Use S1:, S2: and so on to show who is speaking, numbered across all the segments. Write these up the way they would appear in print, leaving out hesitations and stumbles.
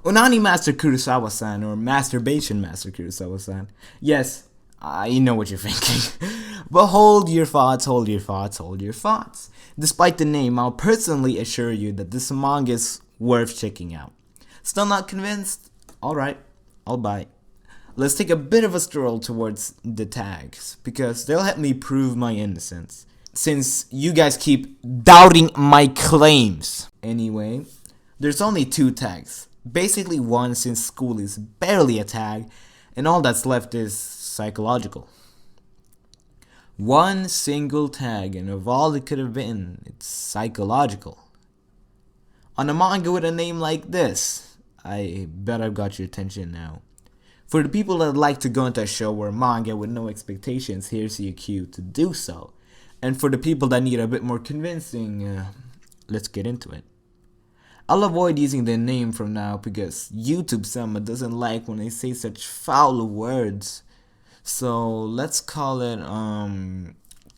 S1: Onani Master Kurosawa-san, or Masturbation Master Kurosawa-san. Yes, I know what you're thinking. But hold your thoughts, hold your thoughts, hold your thoughts. Despite the name, I'll personally assure you that this manga is worth checking out. Still not convinced? Alright, I'll buy. Let's take a bit of a stroll towards the tags, because they'll help me prove my innocence, since you guys keep doubting my claims. Anyway, there's only 2 tags. Basically one, since school is barely a tag, and all that's left is psychological. One single tag, and of all it could have been, it's psychological. On a manga with a name like this, I bet I've got your attention now. For the people that like to go into a show or manga with no expectations, here's your cue to do so. And for the people that need a bit more convincing, let's get into it. I'll avoid using their name from now because YouTube Sama doesn't like when I say such foul words. So let's call it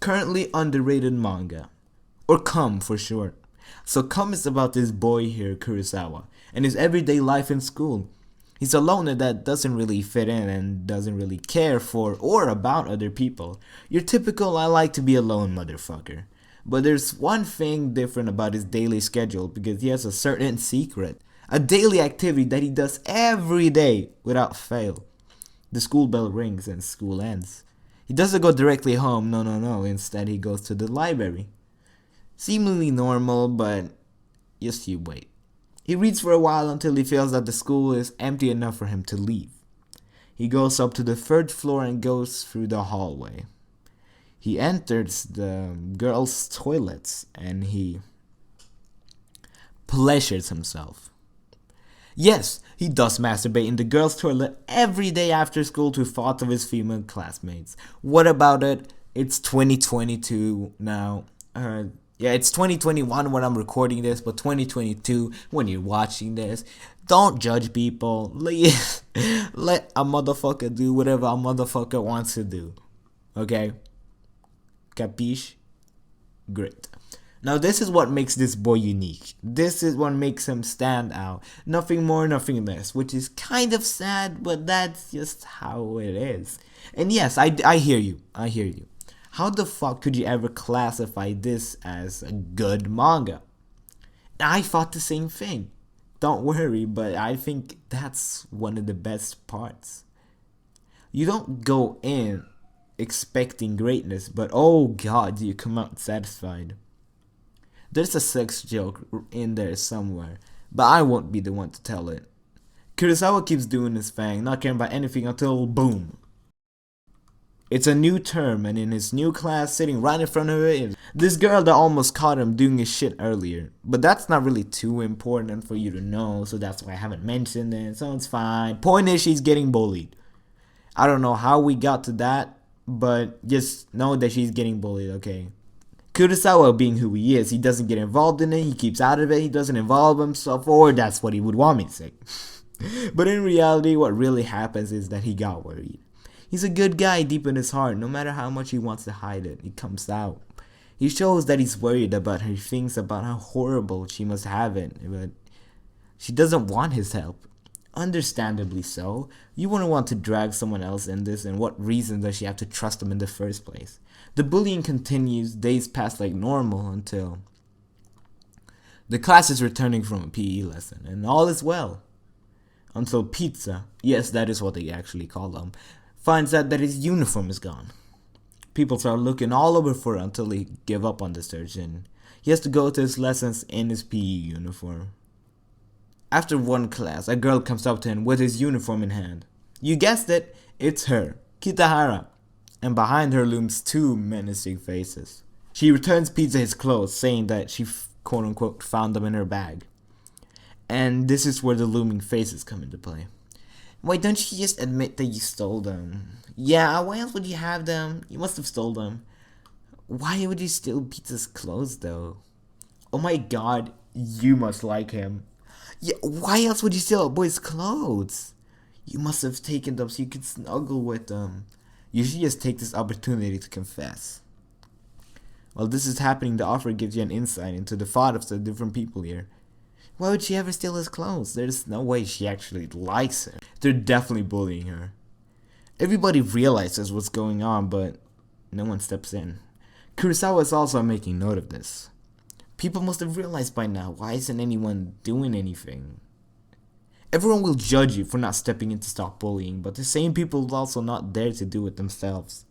S1: currently underrated manga, or CUM for short. So CUM is about this boy here, Kurosawa, and his everyday life in school. He's a loner that doesn't really fit in and doesn't really care for or about other people. Your typical I like to be alone motherfucker. But there's one thing different about his daily schedule because he has a certain secret. A daily activity that he does every day without fail. The school bell rings and school ends. He doesn't go directly home, no. Instead he goes to the library. Seemingly normal, but just you wait. He reads for a while until he feels that the school is empty enough for him to leave. He goes up to the 3rd floor and goes through the hallway. He enters the girls' toilets and he pleasures himself. Yes, he does masturbate in the girls' toilet every day after school to thoughts of his female classmates. What about it? It's 2022 now. It's 2021 when I'm recording this, but 2022 when you're watching this. Don't judge people. Let a motherfucker do whatever a motherfucker wants to do. Okay? Capiche? Great. Now this is what makes this boy unique. This is what makes him stand out. Nothing more, nothing less. Which is kind of sad, but that's just how it is. And yes, I hear you. I hear you. How the fuck could you ever classify this as a good manga? I thought the same thing. Don't worry, but I think that's one of the best parts. You don't go in expecting greatness, but oh god, you come out satisfied. There's a sex joke in there somewhere, but I won't be the one to tell it. Kurosawa keeps doing his thing, not caring about anything until boom. It's a new term, and in his new class, sitting right in front of it, is this girl that almost caught him doing his shit earlier. But that's not really too important for you to know, so that's why I haven't mentioned it, so it's fine. Point is, she's getting bullied. I don't know how we got to that, but just know that she's getting bullied, okay? Kurosawa being who he is, he doesn't get involved in it, he keeps out of it, he doesn't involve himself, or that's what he would want me to say. But in reality, what really happens is that he got worried. He's a good guy deep in his heart. No matter how much he wants to hide it, it comes out. He shows that he's worried about her. He thinks about how horrible she must have it, but she doesn't want his help. Understandably so. You wouldn't want to drag someone else in this, and what reason does she have to trust him in the first place? The bullying continues, days pass like normal until the class is returning from a PE lesson, and all is well. Until Pizza, yes, that is what they actually call him, finds out that his uniform is gone. People start looking all over for it until they give up on the search, and he has to go to his lessons in his PE uniform. After one class, a girl comes up to him with his uniform in hand. You guessed it, it's her, Kitahara, and behind her looms 2 menacing faces. She returns Pizza his clothes, saying that she quote-unquote found them in her bag. And this is where the looming faces come into play. Why don't you just admit that you stole them? Yeah, why else would you have them? You must have stole them. Why would you steal Pizza's clothes though? Oh my god, you must like him. Yeah, why else would you steal a boy's clothes? You must have taken them so you could snuggle with them. You should just take this opportunity to confess. While this is happening, the offer gives you an insight into the thought of the different people here. Why would she ever steal his clothes? There's no way she actually likes him. They're definitely bullying her. Everybody realizes what's going on, but no one steps in. Kurosawa is also making note of this. People must have realized by now, why isn't anyone doing anything? Everyone will judge you for not stepping in to stop bullying, but the same people will also not dare to do it themselves.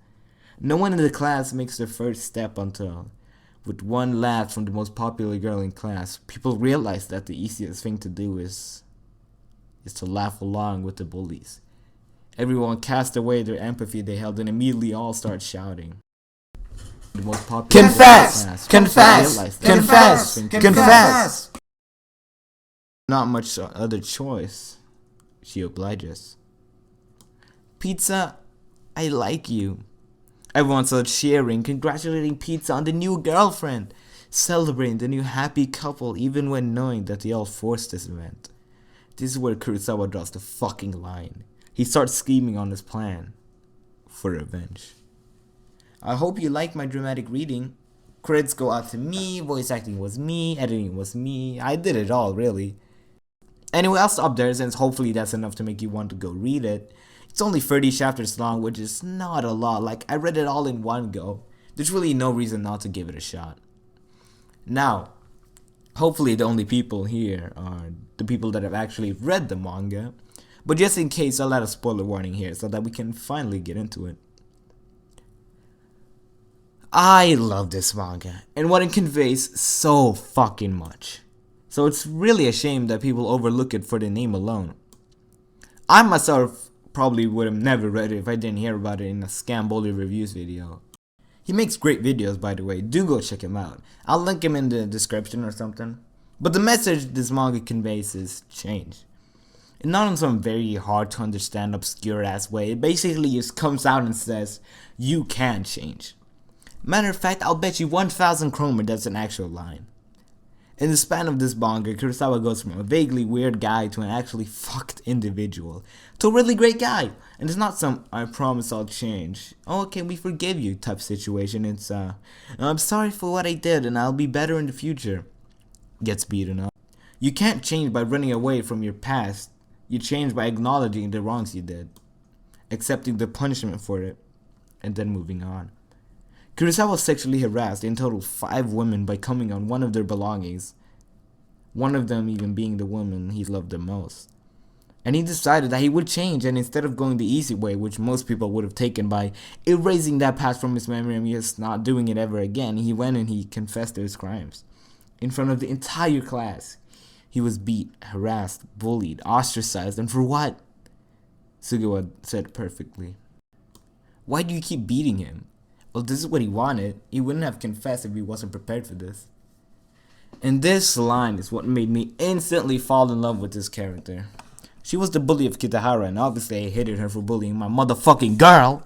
S1: No one in the class makes their first step until, with one laugh from the most popular girl in class, people realize that the easiest thing to do is to laugh along with the bullies. Everyone cast away their empathy they held and immediately all start shouting. The most popular
S2: Confess! Confess! Confess! Confess!
S1: Not much other choice. She obliges. Pizza, I like you. Everyone starts cheering, congratulating Pizza on the new girlfriend, celebrating the new happy couple even when knowing that they all forced this event. This is where Kurosawa draws the fucking line. He starts scheming on his plan for revenge. I hope you like my dramatic reading. Credits go out to me, voice acting was me, editing was me. I did it all, really. Anyway, I'll stop there since hopefully that's enough to make you want to go read it. It's only 30 chapters long, which is not a lot. Like, I read it all in one go. There's really no reason not to give it a shot. Now, hopefully the only people here are the people that have actually read the manga. But just in case, I'll add a spoiler warning here so that we can finally get into it. I love this manga and what it conveys so fucking much. So it's really a shame that people overlook it for the name alone. I myself probably would have never read it if I didn't hear about it in a Scam Boulder Reviews video. He makes great videos, by the way. Do go check him out. I'll link him in the description or something. But the message this manga conveys is change. And not in some very hard to understand obscure ass way. It basically just comes out and says, you can change. Matter of fact, I'll bet you 1,000 kroner that's an actual line. In the span of this manga, Kurosawa goes from a vaguely weird guy to an actually fucked individual to a really great guy. And it's not some I promise I'll change, oh okay we forgive you type situation. It's I'm sorry for what I did and I'll be better in the future. Gets beaten up. You can't change by running away from your past. You change by acknowledging the wrongs you did, accepting the punishment for it, and then moving on. Kurosawa sexually harassed in total 5 women by coming on one of their belongings, one of them even being the woman he loved the most. And he decided that he would change, and instead of going the easy way, which most people would have taken by erasing that past from his memory and just not doing it ever again, he went and he confessed to his crimes. In front of the entire class. He was beat, harassed, bullied, ostracized, and for what? Sugawa said perfectly. Why do you keep beating him? Well, this is what he wanted. He wouldn't have confessed if he wasn't prepared for this. And this line is what made me instantly fall in love with this character. She was the bully of Kitahara, and obviously I hated her for bullying my motherfucking girl.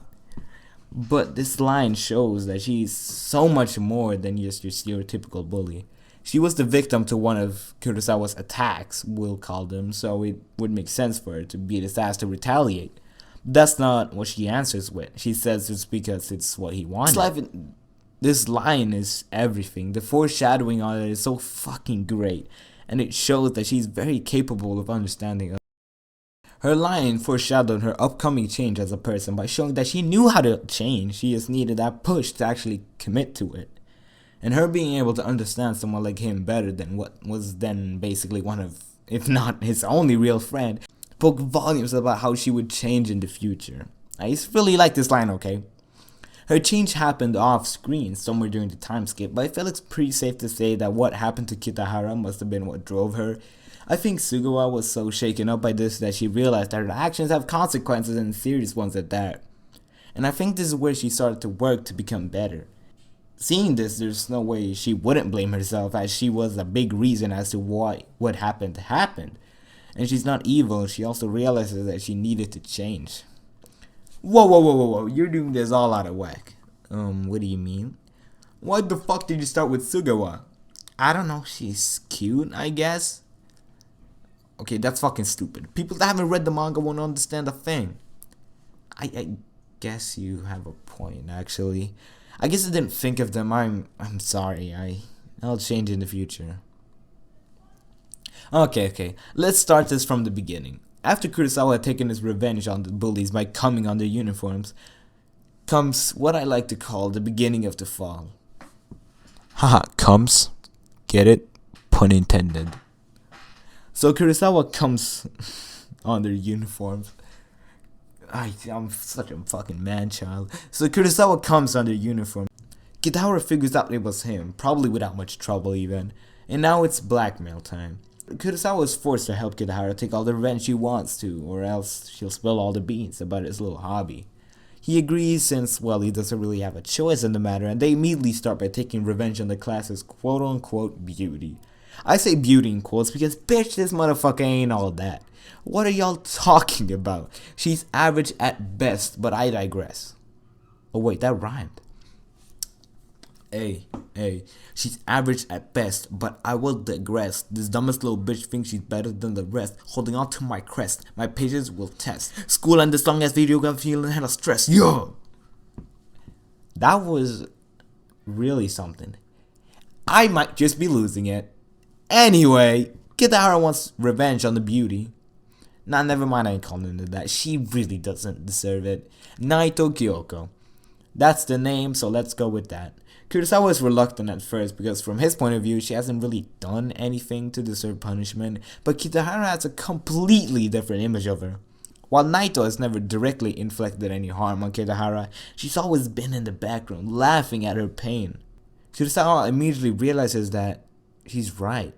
S1: But this line shows that she's so much more than just your stereotypical bully. She was the victim to one of Kurosawa's attacks, we'll call them, so it would make sense for her to beat his ass to retaliate. That's not what she answers with. She says it's because it's what he wanted. This line is everything. The foreshadowing on it is so fucking great, and it shows that she's very capable of understanding others. Her line foreshadowed her upcoming change as a person by showing that she knew how to change. She just needed that push to actually commit to it. And her being able to understand someone like him better than what was then basically one of, if not his only real friend, spoke volumes about how she would change in the future. I just really like this line, okay? Her change happened off screen somewhere during the time skip, but I feel it's pretty safe to say that what happened to Kitahara must have been what drove her. I think Sugawa was so shaken up by this that she realized that her actions have consequences and serious ones at that. And I think this is where she started to work to become better. Seeing this, there's no way she wouldn't blame herself, as she was a big reason as to why what happened. And she's not evil, she also realizes that she needed to change. Whoa, you're doing this all out of whack. What do you mean? Why the fuck did you start with Sugawa? I don't know, she's cute, I guess. Okay, that's fucking stupid. People that haven't read the manga won't understand a thing. I guess you have a point, actually. I guess I didn't think of them. I'm sorry. I'll change in the future. Okay, let's start this from the beginning. After Kurosawa had taken his revenge on the bullies by coming on their uniforms, comes what I like to call the beginning of the fall.
S2: Haha, comes. Get it? Pun intended.
S1: So Kurosawa comes on their uniforms. I'm such a fucking man-child. So Kurosawa comes on their uniform. Kitahara figures out it was him, probably without much trouble even. And now it's blackmail time. Kurosawa is forced to help Kitahara take all the revenge she wants to, or else she'll spill all the beans about his little hobby. He agrees since, well, he doesn't really have a choice in the matter, and they immediately start by taking revenge on the class's quote-unquote beauty. I say beauty in quotes because, bitch, this motherfucker ain't all that. What are y'all talking about? She's average at best, but I digress. Oh wait, that rhymed. Hey, she's average at best, but I will digress. This dumbest little bitch thinks she's better than the rest. Holding on to my crest, my patience will test. School and this long ass video got feeling hella stress. Yo! That was really something. I might just be losing it. Anyway, Kitahara wants revenge on the beauty. Nah, never mind, I ain't calling into that. She really doesn't deserve it. Naito Kyoko. That's the name, so let's go with that. Kurosawa is reluctant at first because from his point of view, she hasn't really done anything to deserve punishment, but Kitahara has a completely different image of her. While Naito has never directly inflicted any harm on Kitahara, she's always been in the background, laughing at her pain. Kurosawa immediately realizes that he's right.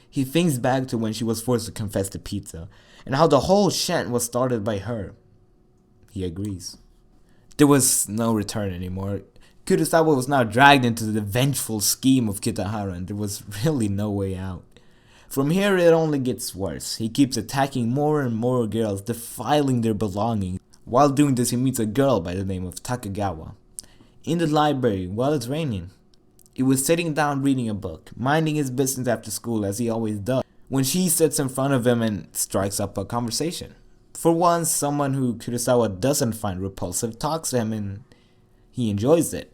S1: He thinks back to when she was forced to confess to pizza, and how the whole shit was started by her. He agrees. There was no return anymore. Kurosawa was now dragged into the vengeful scheme of Kitahara, and there was really no way out. From here it only gets worse. He keeps attacking more and more girls, defiling their belongings. While doing this, he meets a girl by the name of Takagawa. In the library, while it's raining, he was sitting down reading a book, minding his business after school as he always does, when she sits in front of him and strikes up a conversation. For once, someone who Kurosawa doesn't find repulsive talks to him and he enjoys it.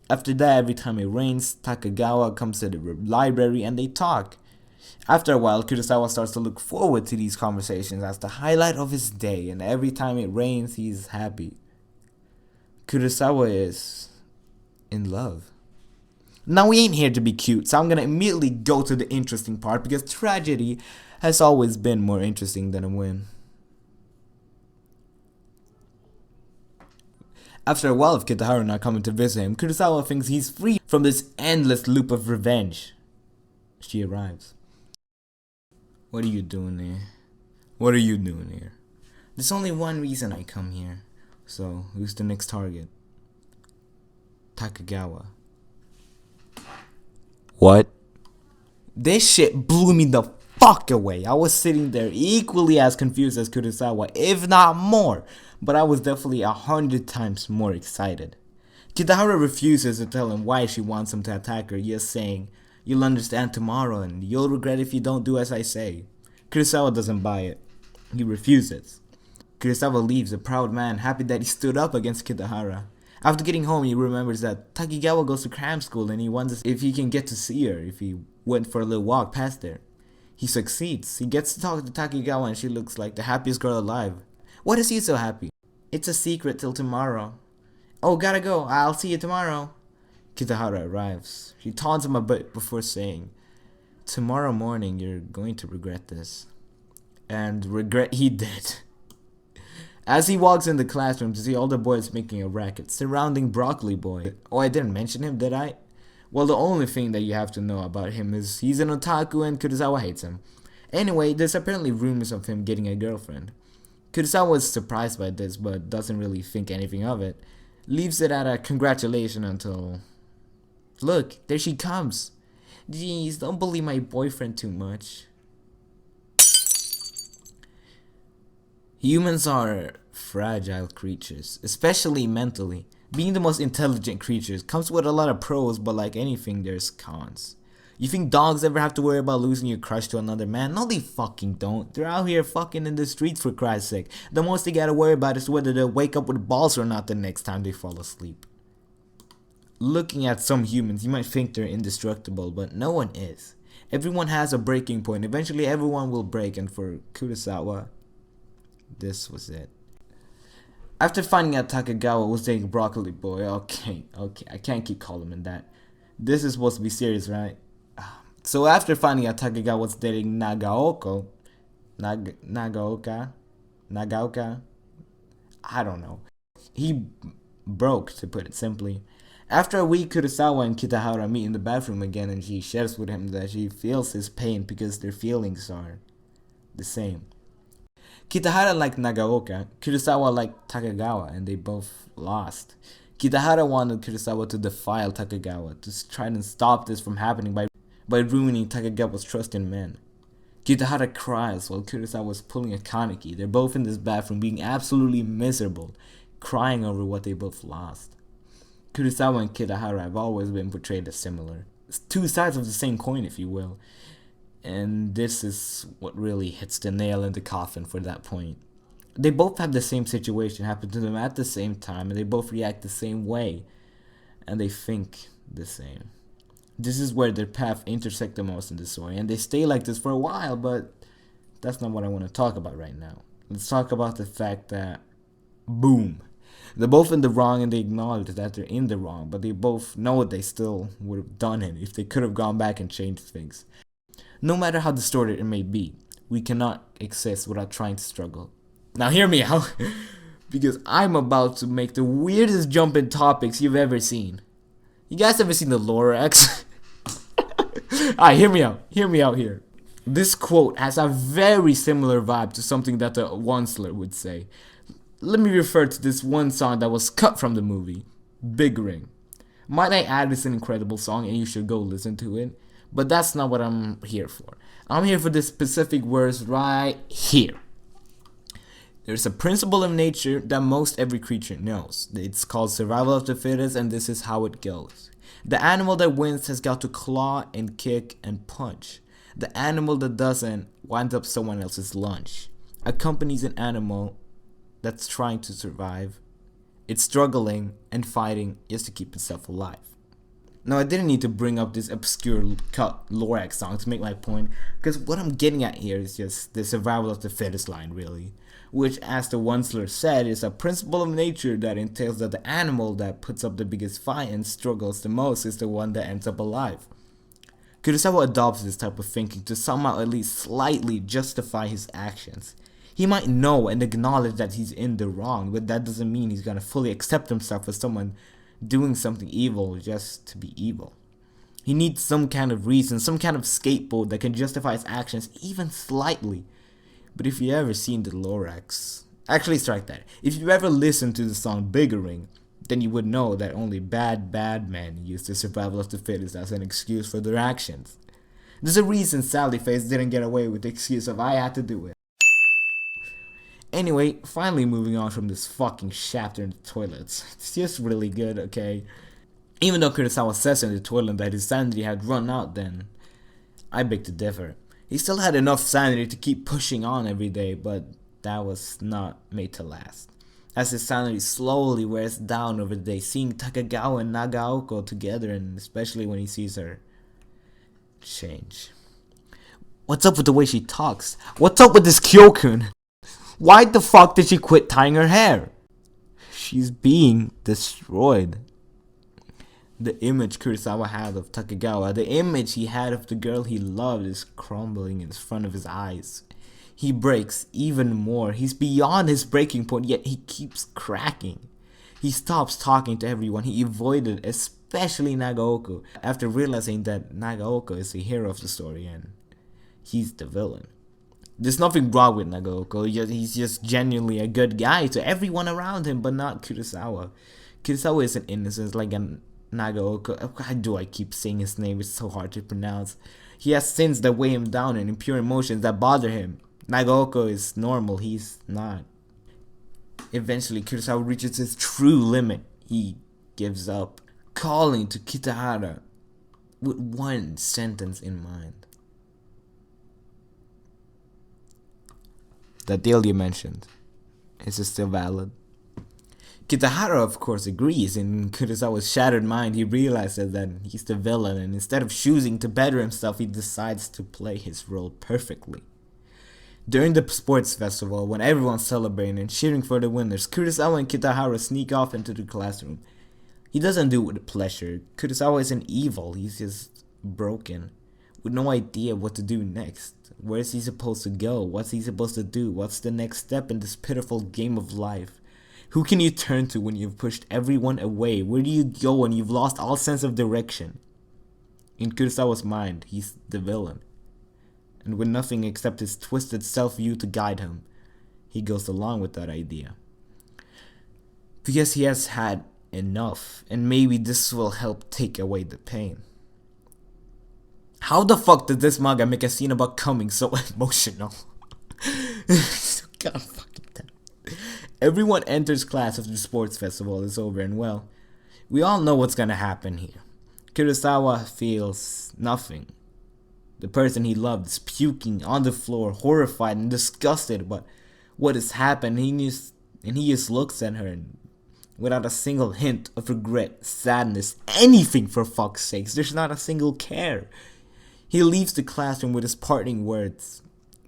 S1: After that, every time it rains, Takagawa comes to the library and they talk. After a while, Kurosawa starts to look forward to these conversations as the highlight of his day, and every time it rains, he's happy. Kurosawa is in love. Now, we ain't here to be cute, so I'm gonna immediately go to the interesting part because tragedy has always been more interesting than a win. After a while of Kitahara not coming to visit him, Kurosawa thinks he's free from this endless loop of revenge. She arrives. What are you doing here? What are you doing here? There's only one reason I come here. So, who's the next target? Takagawa.
S2: What?
S1: This shit blew me the fuck away. I was sitting there equally as confused as Kurosawa, if not more. But I was definitely 100 times more excited. Kitahara refuses to tell him why she wants him to attack her, just saying, "You'll understand tomorrow and you'll regret if you don't do as I say." Kurosawa doesn't buy it. He refuses. Kurosawa leaves, a proud man, happy that he stood up against Kitahara. After getting home, he remembers that Takagawa goes to cram school and he wonders if he can get to see her if he went for a little walk past there. He succeeds. He gets to talk to Takagawa and she looks like the happiest girl alive. What is he so happy? It's a secret till tomorrow. Oh, gotta go. I'll see you tomorrow. Kitahara arrives. She taunts him a bit before saying, "Tomorrow morning you're going to regret this." And regret he did. As he walks in the classroom to see all the boys making a racket surrounding Broccoli Boy. Oh, I didn't mention him, did I? Well, the only thing that you have to know about him is he's an otaku and Kurosawa hates him. Anyway, there's apparently rumors of him getting a girlfriend. Kurosawa was surprised by this, but doesn't really think anything of it. Leaves it at a congratulation until... Look, there she comes. Jeez, don't bully my boyfriend too much. Humans are fragile creatures, especially mentally. Being the most intelligent creatures comes with a lot of pros, but like anything, there's cons. You think dogs ever have to worry about losing your crush to another man? No, they fucking don't. They're out here fucking in the streets for Christ's sake. The most they gotta worry about is whether they'll wake up with balls or not the next time they fall asleep. Looking at some humans, you might think they're indestructible, but no one is. Everyone has a breaking point. Eventually everyone will break, and for Kurosawa, this was it. After finding out Takagawa was dating Broccoli Boy, okay, I can't keep calling him that. This is supposed to be serious, right? So after finding out Takagawa was dating Nagaoka, I don't know. He broke, to put it simply. After a week, Kurosawa and Kitahara meet in the bathroom again, and she shares with him that she feels his pain because their feelings are the same. Kitahara liked Nagaoka, Kurosawa liked Takagawa, and they both lost. Kitahara wanted Kurosawa to defile Takagawa, to try and stop this from happening by ruining Takagawa's trust in men. Kitahara cries while Kurosawa was pulling a kaneki. They're both in this bathroom being absolutely miserable, crying over what they both lost. Kurosawa and Kitahara have always been portrayed as similar. It's two sides of the same coin, if you will. And this is what really hits the nail in the coffin for that point. They both have the same situation happen to them at the same time, and they both react the same way, and they think the same. This is where their paths intersect the most in the story, and they stay like this for a while, but that's not what I want to talk about right now. Let's talk about the fact that, boom, they're both in the wrong, and they acknowledge that they're in the wrong, but they both know they still would have done it if they could have gone back and changed things. No matter how distorted it may be, we cannot exist without trying to struggle. Now hear me out, because I'm about to make the weirdest jump in topics you've ever seen. You guys ever seen the Lorax? Alright, hear me out here. This quote has a very similar vibe to something that the Onceler would say. Let me refer to this one song that was cut from the movie, Big Ring. Might I add, it's an incredible song and you should go listen to it, but that's not what I'm here for. I'm here for this specific verse right here. There's a principle of nature that most every creature knows. It's called survival of the fittest, and this is how it goes. The animal that wins has got to claw and kick and punch. The animal that doesn't winds up someone else's lunch. Accompanies an animal that's trying to survive. It's struggling and fighting just to keep itself alive. Now, I didn't need to bring up this obscure cut Lorax song to make my point, because what I'm getting at here is just the survival of the fittest line, really. Which, as the Onceler said, is a principle of nature that entails that the animal that puts up the biggest fight and struggles the most is the one that ends up alive. Kurosawa adopts this type of thinking to somehow at least slightly justify his actions. He might know and acknowledge that he's in the wrong, but that doesn't mean he's gonna fully accept himself as someone doing something evil just to be evil. He needs some kind of reason, some kind of scapegoat that can justify his actions even slightly. But if you ever seen the Lorax, actually strike that. If you ever listened to the song Bigger Ring, then you would know that only bad men use the survival of the fittest as an excuse for their actions. There's a reason Sally Face didn't get away with the excuse of I had to do it. Anyway, finally moving on from this fucking chapter in the toilets. It's just really good, okay? Even though Kurosawa says in the toilet that his sanity had run out then, I beg to differ. He still had enough sanity to keep pushing on every day, but that was not made to last. As his sanity slowly wears down over the day, seeing Takagawa and Nagaoka together, and especially when he sees her change. What's up with the way she talks? What's up with this Kyokun? Why the fuck did she quit tying her hair? She's being destroyed. The image Kurosawa had of Takagawa, the image he had of the girl he loved, is crumbling in front of his eyes. He breaks even more. He's beyond his breaking point, yet he keeps cracking. He stops talking to everyone. He avoided, especially Nagaoka, after realizing that Nagaoka is the hero of the story and he's the villain. There's nothing wrong with Nagaoka, he's just genuinely a good guy to everyone around him, but not Kurosawa. Kurosawa isn't innocent like a Nagaoka. Why do I keep saying his name? It's so hard to pronounce. He has sins that weigh him down and impure emotions that bother him. Nagaoka is normal, he's not. Eventually, Kurosawa reaches his true limit. He gives up, calling to Kitahara with one sentence in mind. That deal you mentioned, is it still valid? Kitahara of course agrees. In Kurosawa's shattered mind, he realizes that he's the villain, and instead of choosing to better himself, he decides to play his role perfectly. During the sports festival, when everyone's celebrating and cheering for the winners, Kurosawa and Kitahara sneak off into the classroom. He doesn't do it with pleasure. Kurosawa isn't evil, he's just broken, with no idea what to do next. Where is he supposed to go? What's he supposed to do? What's the next step in this pitiful game of life? Who can you turn to when you've pushed everyone away? Where do you go when you've lost all sense of direction? In Kurosawa's mind, he's the villain. And with nothing except his twisted self-view to guide him, he goes along with that idea. Because he has had enough, and maybe this will help take away the pain. How the fuck did this manga make a scene about coming so emotional? God fucking damn. Everyone enters class after the sports festival is over, and well, we all know what's gonna happen here. Kurosawa feels nothing. The person he loved is puking on the floor, horrified and disgusted by what has happened. He just looks at her and without a single hint of regret, sadness, anything for fuck's sakes. There's not a single care. He leaves the classroom with his parting words.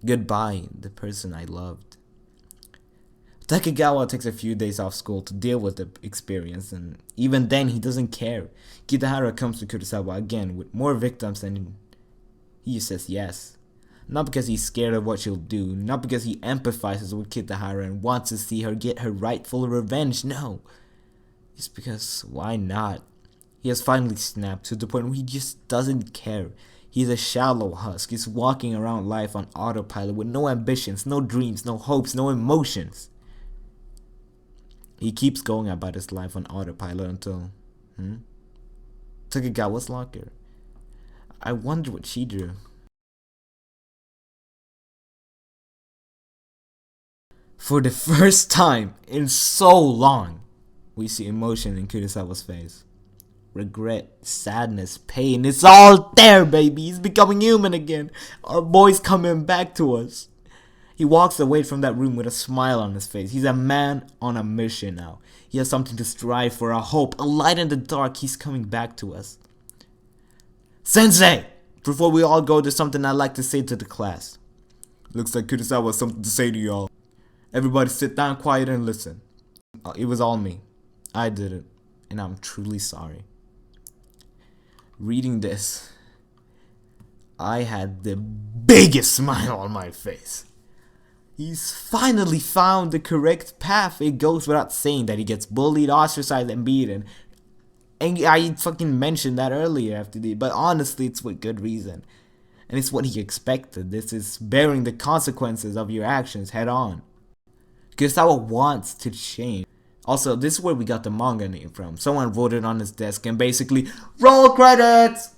S1: Goodbye, the person I loved. Takegawa takes a few days off school to deal with the experience, and even then he doesn't care. Kitahara comes to Kurosawa again with more victims, and he just says yes. Not because he's scared of what she'll do, not because he empathizes with Kitahara and wants to see her get her rightful revenge, no. It's because, why not? He has finally snapped to the point where he just doesn't care. He's a shallow husk. He's walking around life on autopilot with no ambitions, no dreams, no hopes, no emotions. He keeps going about his life on autopilot until, Takegawa's locker. I wonder what she drew. For the first time in so long, we see emotion in Kurosawa's face. Regret, sadness, pain, it's all there, baby. He's becoming human again. Our boy's coming back to us. He walks away from that room with a smile on his face. He's a man on a mission now. He has something to strive for, a hope, a light in the dark. He's coming back to us. Sensei! Before we all go, there's something I'd like to say to the class. Looks like Kurosawa has something to say to y'all. Everybody sit down quiet and listen. It was all me. I did it. And I'm truly sorry. Reading this, I had the biggest smile on my face. He's finally found the correct path. It goes without saying that he gets bullied, ostracized, and beaten. And I fucking mentioned that earlier after the, but honestly, it's with good reason. And it's what he expected. This is bearing the consequences of your actions head on. Kurosawa wants to change. Also, this is where we got the manga name from. Someone wrote it on his desk and basically, roll credits!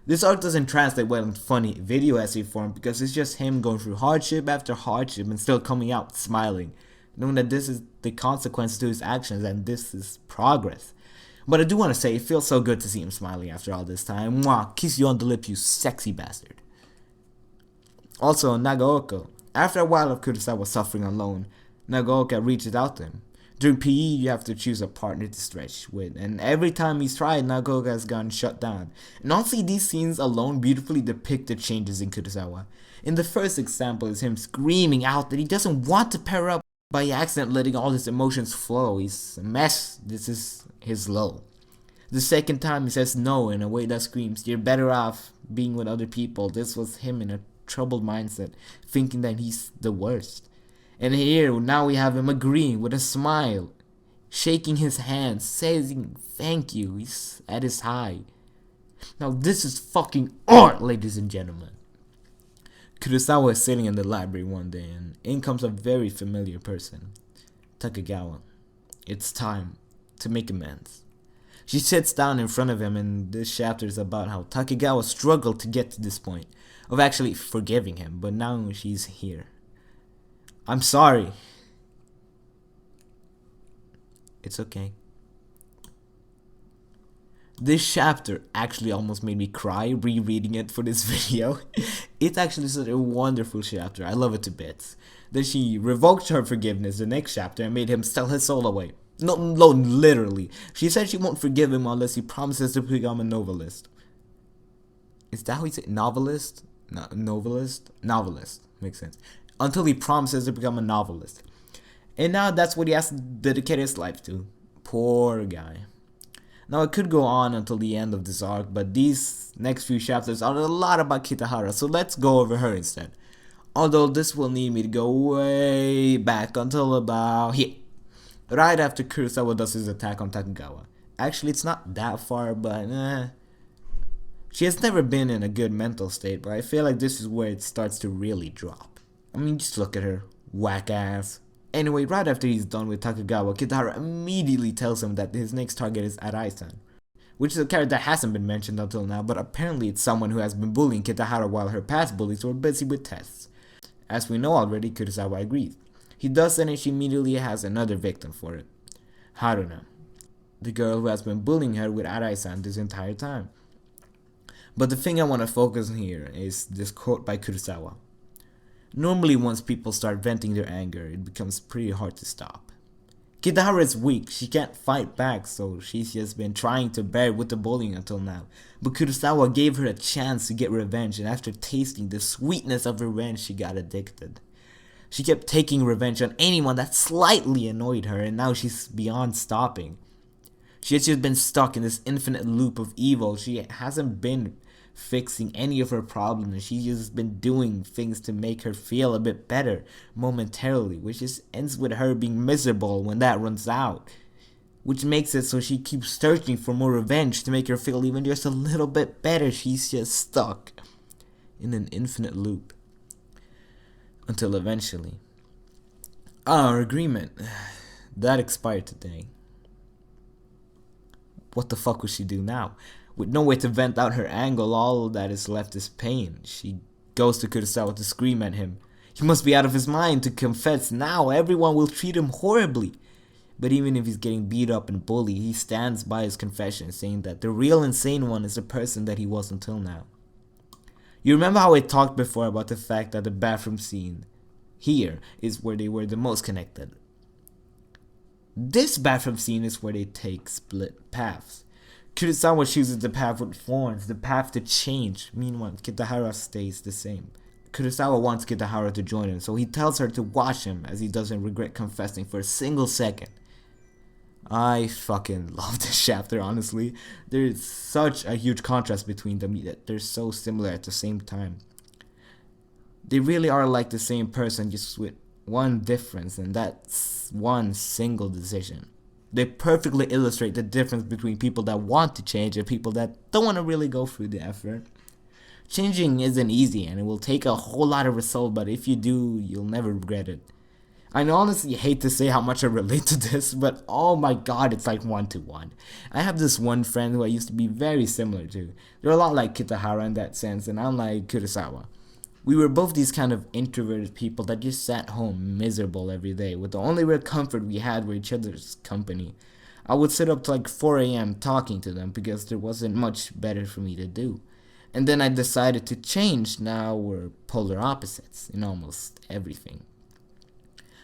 S1: This arc doesn't translate well in funny video essay form because it's just him going through hardship after hardship and still coming out smiling, knowing that this is the consequence to his actions and this is progress. But I do want to say, it feels so good to see him smiling after all this time. Mwah, kiss you on the lip, you sexy bastard. Also, Nagaoka. After a while of Kurosawa suffering alone, Nagaoka reaches out to him. During PE, you have to choose a partner to stretch with, and every time he's tried, Nagaoka has gotten shut down. And honestly, these scenes alone beautifully depict the changes in Kurosawa. In the first example is him screaming out that he doesn't want to pair up, by accident letting all his emotions flow. He's a mess. This is his low. The second time he says no in a way that screams, you're better off being with other people. This was him in a troubled mindset, thinking that he's the worst. And here, now we have him agreeing with a smile, shaking his hand, saying thank you. He's at his high. Now this is fucking art, ladies and gentlemen. Kurosawa is sitting in the library one day, and in comes a very familiar person, Takegawa. It's time to make amends. She sits down in front of him, and this chapter is about how Takegawa struggled to get to this point of actually forgiving him, but now she's here. I'm sorry. It's okay. This chapter actually almost made me cry rereading it for this video. It's actually such a wonderful chapter. I love it to bits. Then she revoked her forgiveness the next chapter and made him sell his soul away. No, no, literally. She said she won't forgive him unless he promises to become a novelist. Is that how you say it? Novelist? No, novelist? Novelist. Makes sense. Until he promises to become a novelist. And now that's what he has to dedicate his life to. Poor guy. Now it could go on until the end of this arc, but these next few chapters are a lot about Kitahara, so let's go over her instead. Although this will need me to go way back until about here. Right after Kurosawa does his attack on Takugawa. Actually, it's not that far, but she has never been in a good mental state, but I feel like this is where it starts to really drop. I mean, just look at her. Whack ass. Anyway, right after he's done with Takugawa, Kitahara immediately tells him that his next target is Arai-san, which is a character that hasn't been mentioned until now, but apparently it's someone who has been bullying Kitahara while her past bullies were busy with tests. As we know already, Kurosawa agrees. He does, and she immediately has another victim for it. Haruna, the girl who has been bullying her with Arai-san this entire time. But the thing I want to focus on here is this quote by Kurosawa. Normally once people start venting their anger, it becomes pretty hard to stop. Kitahara is weak, she can't fight back, so she's just been trying to bear with the bullying until now. But Kurosawa gave her a chance to get revenge, and after tasting the sweetness of revenge, she got addicted. She kept taking revenge on anyone that slightly annoyed her, and now she's beyond stopping. She has just been stuck in this infinite loop of evil. She hasn't been fixing any of her problems, and she's just been doing things to make her feel a bit better momentarily, which just ends with her being miserable when that runs out, which makes it so she keeps searching for more revenge to make her feel even just a little bit better. She's just stuck in an infinite loop until eventually our agreement that expired today. What the fuck will she do now? With no way to vent out her anger, all that is left is pain. She goes to Kurosawa to scream at him. He must be out of his mind to confess now. Everyone will treat him horribly. But even if he's getting beat up and bullied, he stands by his confession, saying that the real insane one is the person that he was until now. You remember how I talked before about the fact that the bathroom scene here is where they were the most connected. This bathroom scene is where they take split paths. Kurosawa chooses the path with thorns, the path to change. Meanwhile, Kitahara stays the same. Kurosawa wants Kitahara to join him, so he tells her to watch him as he doesn't regret confessing for a single second. I fucking love this chapter, honestly. There's such a huge contrast between them that they're so similar at the same time. They really are like the same person, just with one difference, and that's one single decision. They perfectly illustrate the difference between people that want to change and people that don't want to really go through the effort. Changing isn't easy and it will take a whole lot of result, but if you do, you'll never regret it. I honestly hate to say how much I relate to this, but oh my god, it's like 1-to-1. I have this one friend who I used to be very similar to. They're a lot like Kitahara in that sense, and I'm like Kurosawa. We were both these kind of introverted people that just sat home miserable every day, with the only real comfort we had were each other's company. I would sit up to like 4 a.m. talking to them because there wasn't much better for me to do. And then I decided to change. Now we're polar opposites in almost everything.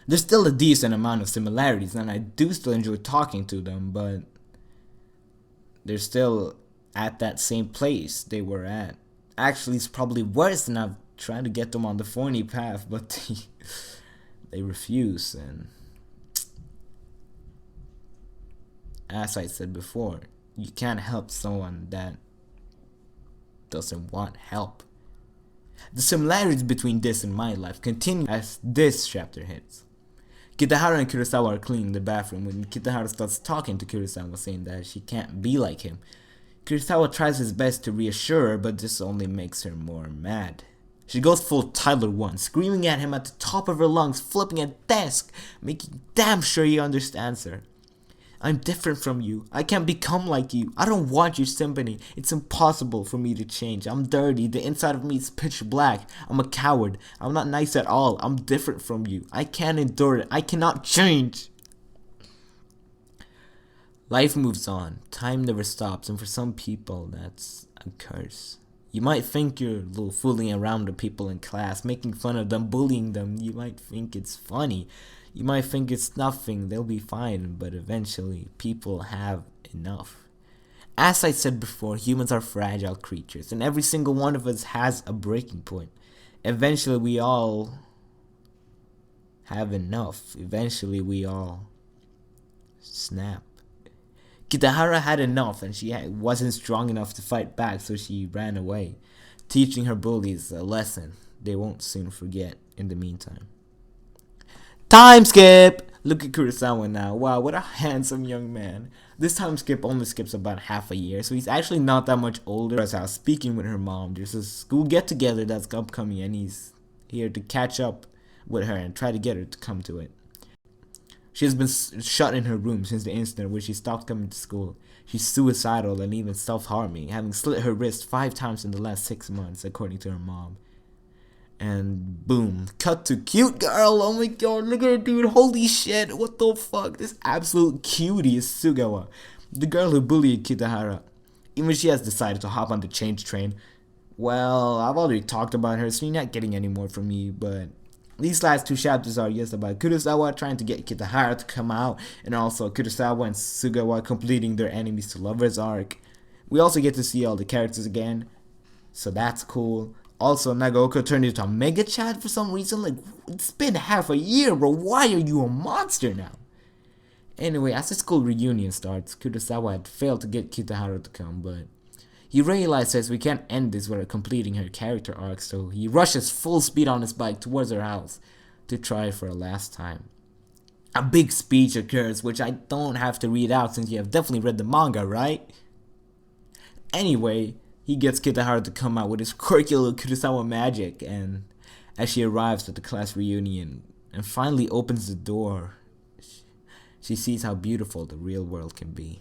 S1: There's still a decent amount of similarities, and I do still enjoy talking to them, but they're still at that same place they were at. Actually, it's probably worse than I've trying to get them on the thorny path, but they refuse. And as I said before, you can't help someone that doesn't want help. The similarities between this and my life continue as this chapter hits. Kitahara and Kurosawa are cleaning the bathroom when Kitahara starts talking to Kurosawa, saying that she can't be like him. Kurosawa tries his best to reassure her, but this only makes her more mad. She goes full Tyler 1, screaming at him at the top of her lungs, flipping a desk, making damn sure he understands her. I'm different from you. I can't become like you. I don't want your sympathy. It's impossible for me to change. I'm dirty. The inside of me is pitch black. I'm a coward. I'm not nice at all. I'm different from you. I can't endure it. I cannot change. Life moves on. Time never stops, and for some people, that's a curse. You might think you're a little fooling around with people in class, making fun of them, bullying them. You might think it's funny. You might think it's nothing, they'll be fine, but eventually people have enough. As I said before, humans are fragile creatures, and every single one of us has a breaking point. Eventually we all have enough. Eventually we all snap. Kitahara had enough, and she wasn't strong enough to fight back, so she ran away, teaching her bullies a lesson they won't soon forget in the meantime. Time skip! Look at Kurosawa now. Wow, what a handsome young man. This time skip only skips about half a year, so he's actually not that much older. Kurosawa speaking with her mom. There's a school get together that's upcoming, and he's here to catch up with her and try to get her to come to it. She has been shut in her room since the incident where she stopped coming to school. She's suicidal and even self-harming, having slit her wrist 5 times in the last 6 months, according to her mom. And boom, cut to cute girl. Oh my god, look at her, dude. Holy shit, what the fuck? This absolute cutie is Sugawa, the girl who bullied Kitahara. Even she has decided to hop on the change train. Well, I've already talked about her, so you're not getting any more from me, but these last 2 chapters are just about Kurosawa trying to get Kitahara to come out, and also Kurosawa and Sugawa completing their enemies to lovers arc. We also get to see all the characters again, so that's cool. Also, Nagaoka turned into a Mega Chat for some reason. Like, it's been half a year, bro. Why are you a monster now? Anyway, as the school reunion starts, Kurosawa had failed to get Kitahara to come, but he realizes we can't end this without completing her character arc, so he rushes full speed on his bike towards her house to try for a last time. A big speech occurs, which I don't have to read out since you have definitely read the manga, right? Anyway, he gets Kitahara to come out with his quirky little Kurosawa magic, and as she arrives at the class reunion and finally opens the door, she sees how beautiful the real world can be.